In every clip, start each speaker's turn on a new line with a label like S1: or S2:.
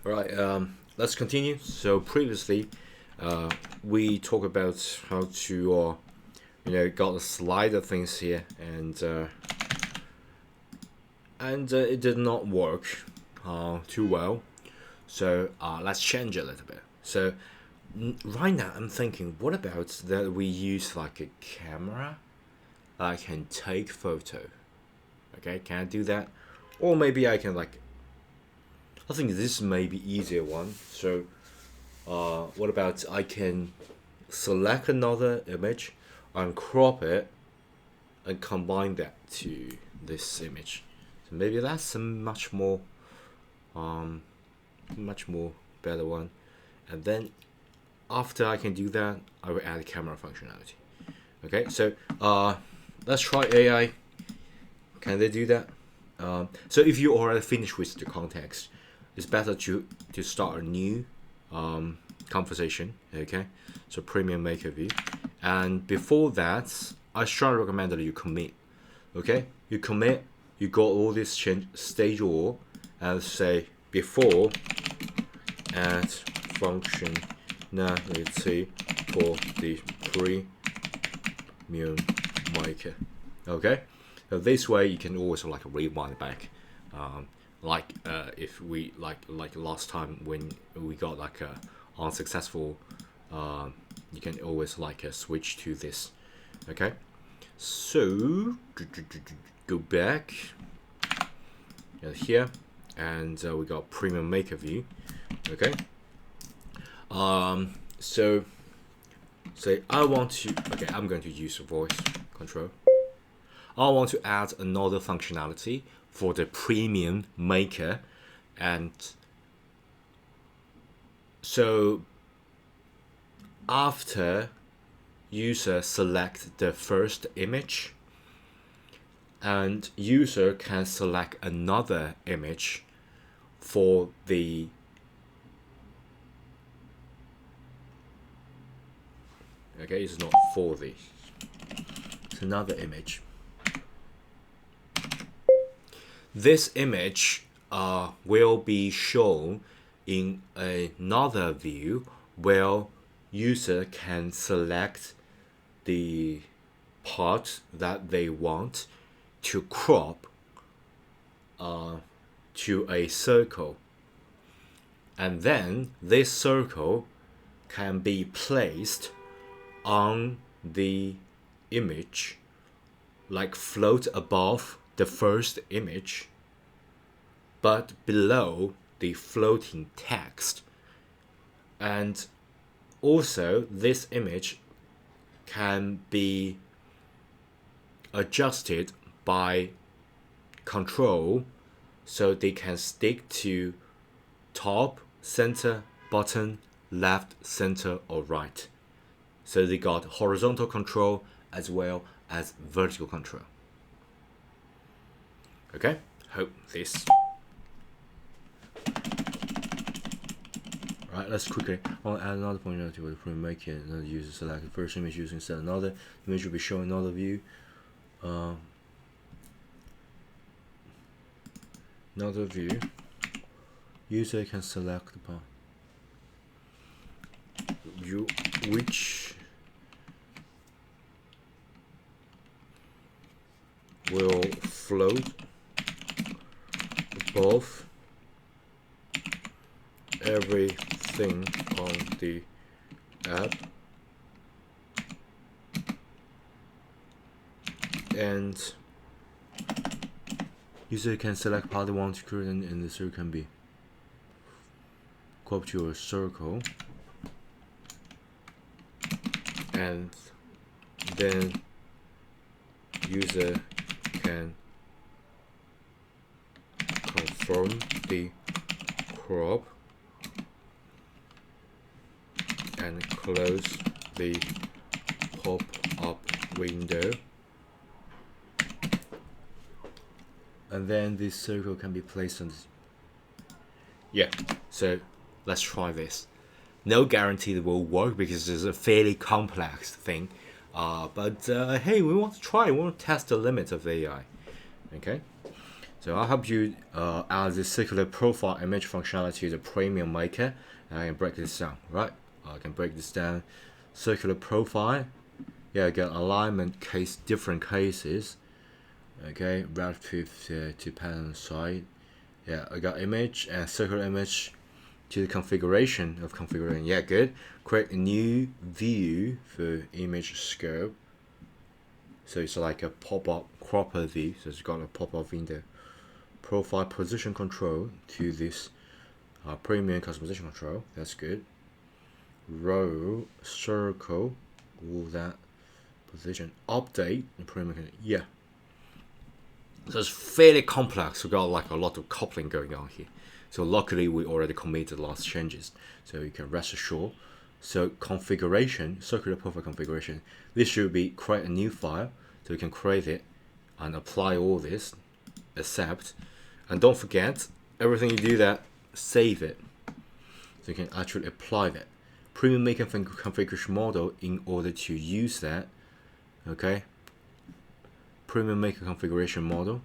S1: All right, let's continue. So previously, we talked about how to, got the slider things here, and it did not work too well. So let's change it a little bit. So right now, I'm thinking, what about that we use like a camera that can take photo? Okay, can I do that? Or maybe I can like. I think this may be easier one. So what about I can select another image and crop it and combine that to this image. So maybe that's a much more better one. And then after I can do that, I will add camera functionality. Okay, so let's try AI. Can they do that? So if you already finished with the context, it's better to start a new conversation. Okay, so premium maker view, and before that, I strongly recommend that you commit. Okay, you commit, you got all this change stage all, and say before add functionality for the premium maker. Okay, so this way you can always like rewind back. If we like last time when we got like a unsuccessful, you can always like switch to this. Okay, so go back here, and we got premium maker view. Okay, so say I want to. Okay, I'm going to use voice control. I want to add another functionality for the premium maker, and so after user select the first image, and user can select another image for the it's not for the, it's another image. This image will be shown in another view where user can select the part that they want to crop to a circle, and then this circle can be placed on the image, like float above the first image, but below the floating text. And also this image can be adjusted by control, so they can stick to top, center, bottom, left, center, or right. So they got horizontal control as well as vertical control. Okay, hope this. Alright, let's quickly. I want to add another functionality with the make it. Another user select the first image using set another image will be shown another view. Another view. User can select the part view which will float above everything on the app, and user can select part they want to create, and the circle can be cropped to a circle, and then user can confirm the crop and close the pop-up window, and then this circle can be placed on this. Yeah, so let's try this. No guarantee it will work because it's a fairly complex thing, but hey, we want to try, we want to test the limits of AI. Okay, So I'll help you add this circular profile image functionality to the Premium Maker, and I can break this down, right? I can break this down. Circular profile, yeah, I got alignment case, different cases, okay, relative to pattern side. Yeah, I got image and circular image to the configuration of configuration. Yeah, good. Create a new view for image scope. So it's like a pop-up cropper view. So it's got a pop-up window. Profile position control to this premium customization control. That's good. Row, circle, all that position. Update the premium. Yeah. So it's fairly complex. We got like a lot of coupling going on here. So luckily we already committed the last changes. So you can rest assured. So configuration, circular profile configuration. This should be create a new file. So you can create it and apply all this. Accept. And don't forget, everything you do that, save it. So you can actually apply that. Premium Maker configuration model in order to use that. Okay. Premium Maker configuration model.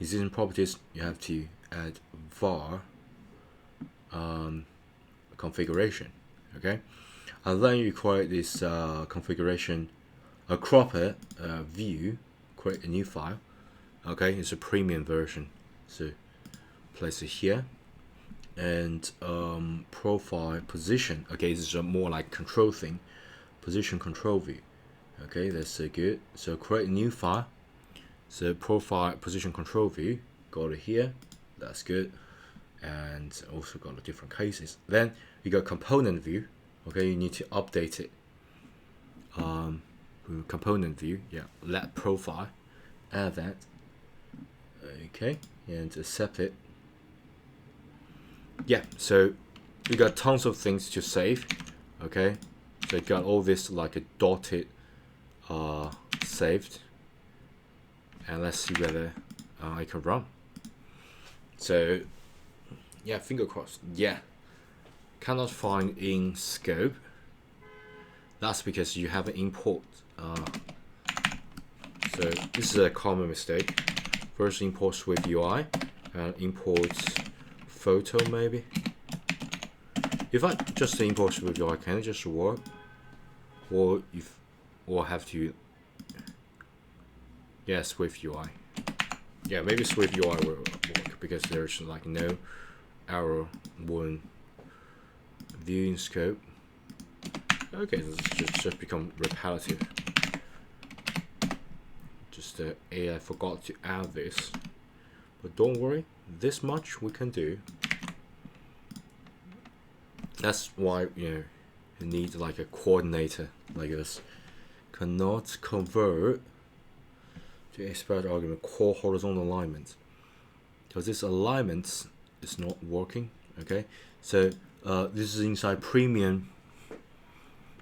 S1: Existing properties, you have to add var configuration. Okay. And then you create this configuration, a cropper view, create a new file. Okay, it's a premium version. So place it here. And profile position. Okay, this is a more like control thing. Position control view. Okay, that's good. So create a new file. So profile position control view. Go to here. That's good. And also got the different cases. Then you got component view. Okay, you need to update it. Component view. Yeah, let profile. Add that. Okay, and accept it. Yeah, so we got tons of things to save. Okay, so I got all this like a dotted saved, and let's see whether I can run. So yeah, finger crossed. Yeah, cannot find in scope. That's because you haven't import. So this is a common mistake. First import Swift UI and import photo maybe. If I just import Swift UI, can it just work? Or have to, yeah, Swift UI. Yeah, maybe Swift UI will work because there's like no error when viewing scope. Okay, this just become repetitive. Just AI forgot to add this, but don't worry, this much we can do. That's why you need like a coordinator like this. Cannot convert to expert argument core horizontal alignment because this alignment is not working. Okay, so this is inside premium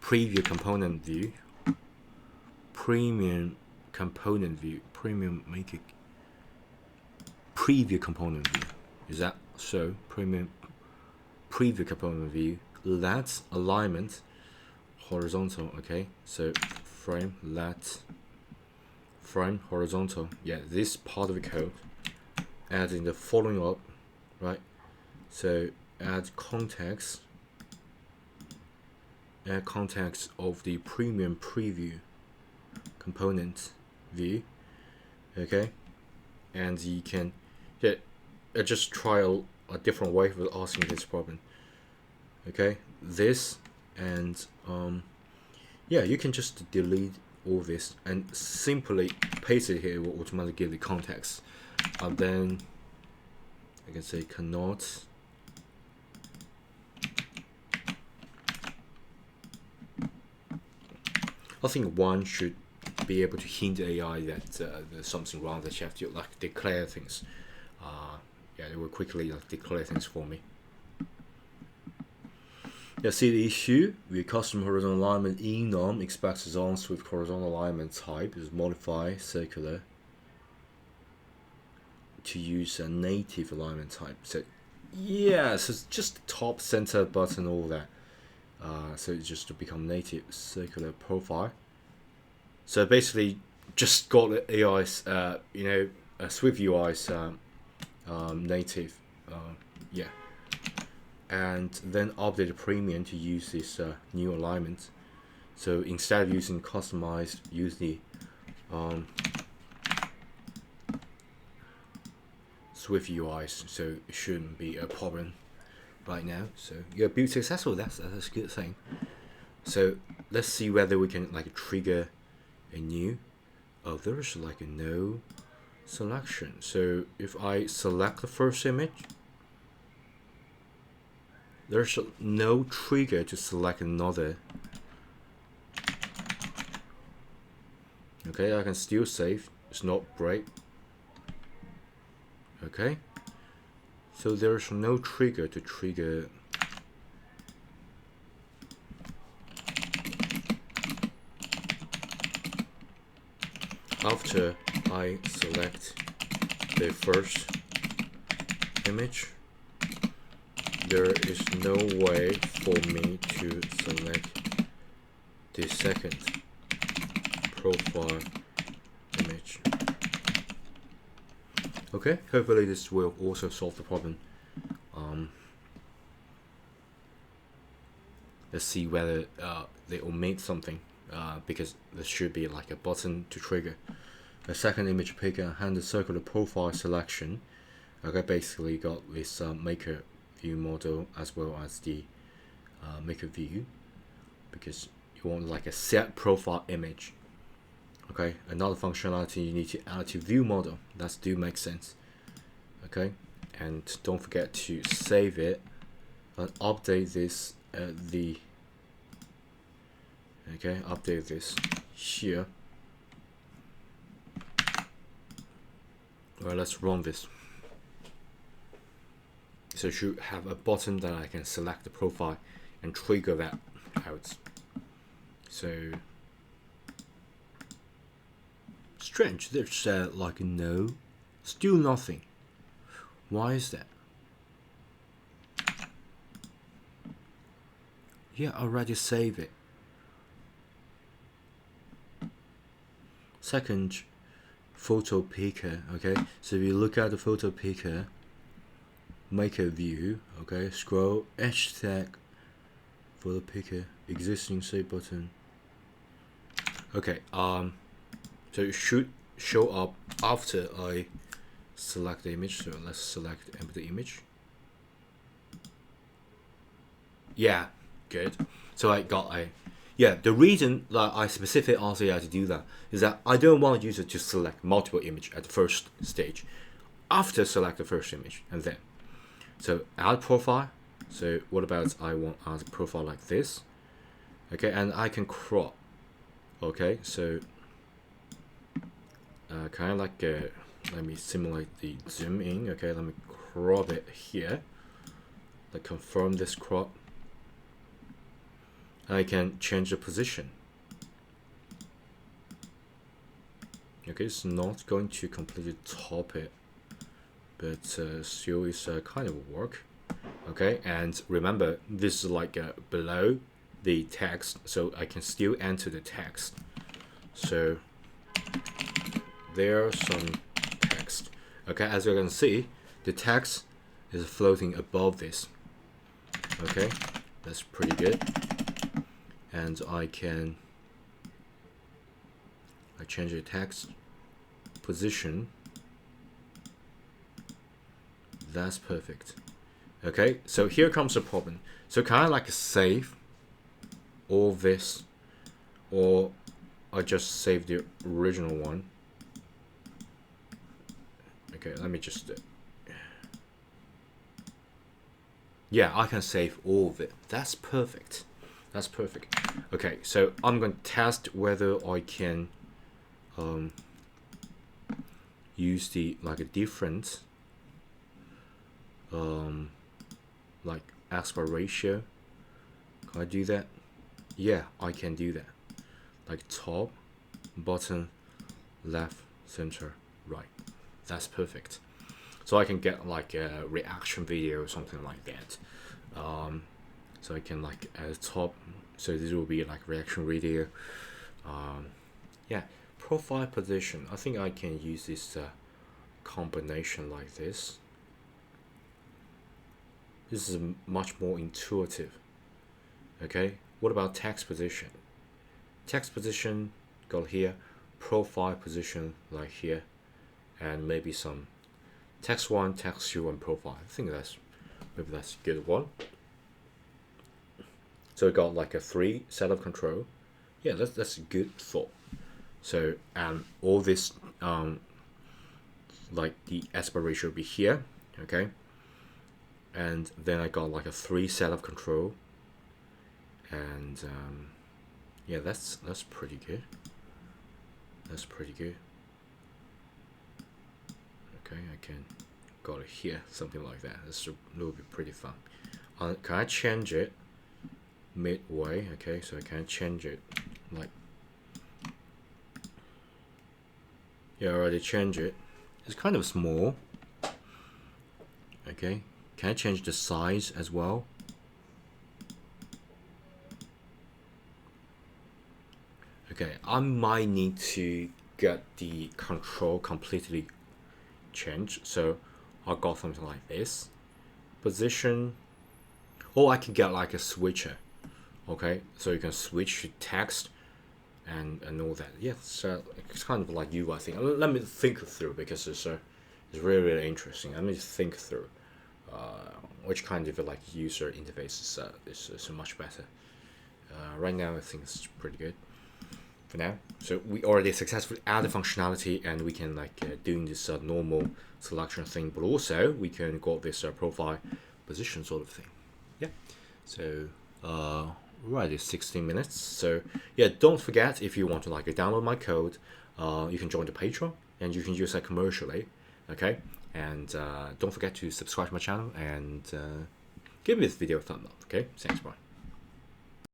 S1: preview component view. Premium component view. Premium make it preview component view. Is that so? Premium preview component view. Let alignment horizontal. Okay, so frame let frame horizontal. Yeah, this part of the code. Adding the following up, right? So add context. Add context of the premium preview component view. Okay, and you can just try a different way of asking this problem. Okay, this and yeah, you can just delete all this and simply paste it here. It will automatically give the context, and then I can say cannot I think one should be able to hint AI that there's something wrong, that you have to like declare things. Yeah, it will quickly like declare things for me. Yeah, see the issue with custom horizontal alignment enum expects zones with horizontal alignment type is modify circular to use a native alignment type. So yeah, so it's just the top center button, all that. So it's just to become native circular profile. So basically, just got the AI's, Swift UI's native, yeah, and then update the premium to use this new alignment. So instead of using customized, use the Swift UIs, so it shouldn't be a problem right now. So you're build successful. That's a good thing. So let's see whether we can like trigger a new. Oh, there's like a no selection. So if I select the first image, there's no trigger to select another. Okay, I can still save. It's not break. Okay, so there's no trigger to trigger. After I select the first image, there is no way for me to select the second profile image. Okay, hopefully this will also solve the problem. Let's see whether they omit something, because there should be like a button to trigger. The second image picker and the circular profile selection. Okay, basically got this maker view model as well as the maker view, because you want like a set profile image. Okay, another functionality you need to add to view model. That do make sense. Okay, and don't forget to save it and update this update this here. Well, let's run this. So it should have a button that I can select the profile and trigger that out. So strange, there's like no, still nothing. Why is that? Yeah, I already saved it. Second photo picker. Okay, so if you look at the photo picker, make a view. Okay, scroll hashtag photo picker existing save button. Okay, so it should show up after I select the image. So let's select empty image. Yeah, good. So I got a, yeah, the reason that I specifically asked AI to do that is that I don't want the user to select multiple image at the first stage. After select the first image and then, so add profile. So what about I want add a profile like this? Okay, and I can crop. Okay, so kind of like let me simulate the zoom in. Okay, let me crop it here. Like confirm this crop. I can change the position. Okay, it's not going to completely top it, but still is kind of work. Okay, and remember this is like below the text, so I can still enter the text. So there's some text. Okay, as you can see, the text is floating above this. Okay, that's pretty good. And I change the text position. That's perfect. Okay, so here comes the problem. So can I like save all this, or I just save the original one? Okay, let me just yeah, I can save all of it. That's perfect. That's perfect. Okay, so I'm going to test whether I can use the like a different like aspect ratio. Can I do that? Yeah, I can do that. Like top, bottom, left, center, right. That's perfect. So I can get like a reaction video or something like that. So I can like at top, so this will be like reaction video. Yeah, profile position. I think I can use this combination like this. This is much more intuitive. Okay, what about text position? Text position got here, profile position like here, and maybe some text 1, text 2, and profile. I think maybe that's a good one. So we got like a 3 set of control. Yeah, that's a good thought. So and all this like the aspect ratio will be here, okay, and then I got like a 3 set of control, and yeah, that's pretty good. That's pretty good. Okay, I can got it here, something like that. This will be pretty fun. Can I change it midway? Okay, so I can change it like, yeah, I already changed it. It's kind of small. Okay, can I change the size as well? Okay, I might need to get the control completely changed. So I got something like this. Position. Or I can get like a switcher. Okay, so you can switch to text and all that. Yeah, so it's kind of like UI thing. Let me think through, because it's really interesting. Let me think through which kind of like user interface is much better. Right now, I think it's pretty good for now. So we already successfully added functionality, and we can like doing this normal selection thing, but also we can got this profile position sort of thing. Yeah. So right, it's 16 minutes. So yeah, don't forget, if you want to like download my code, you can join the Patreon and you can use that commercially. Okay, and don't forget to subscribe to my channel and give this video a thumb up. Okay, thanks, bye.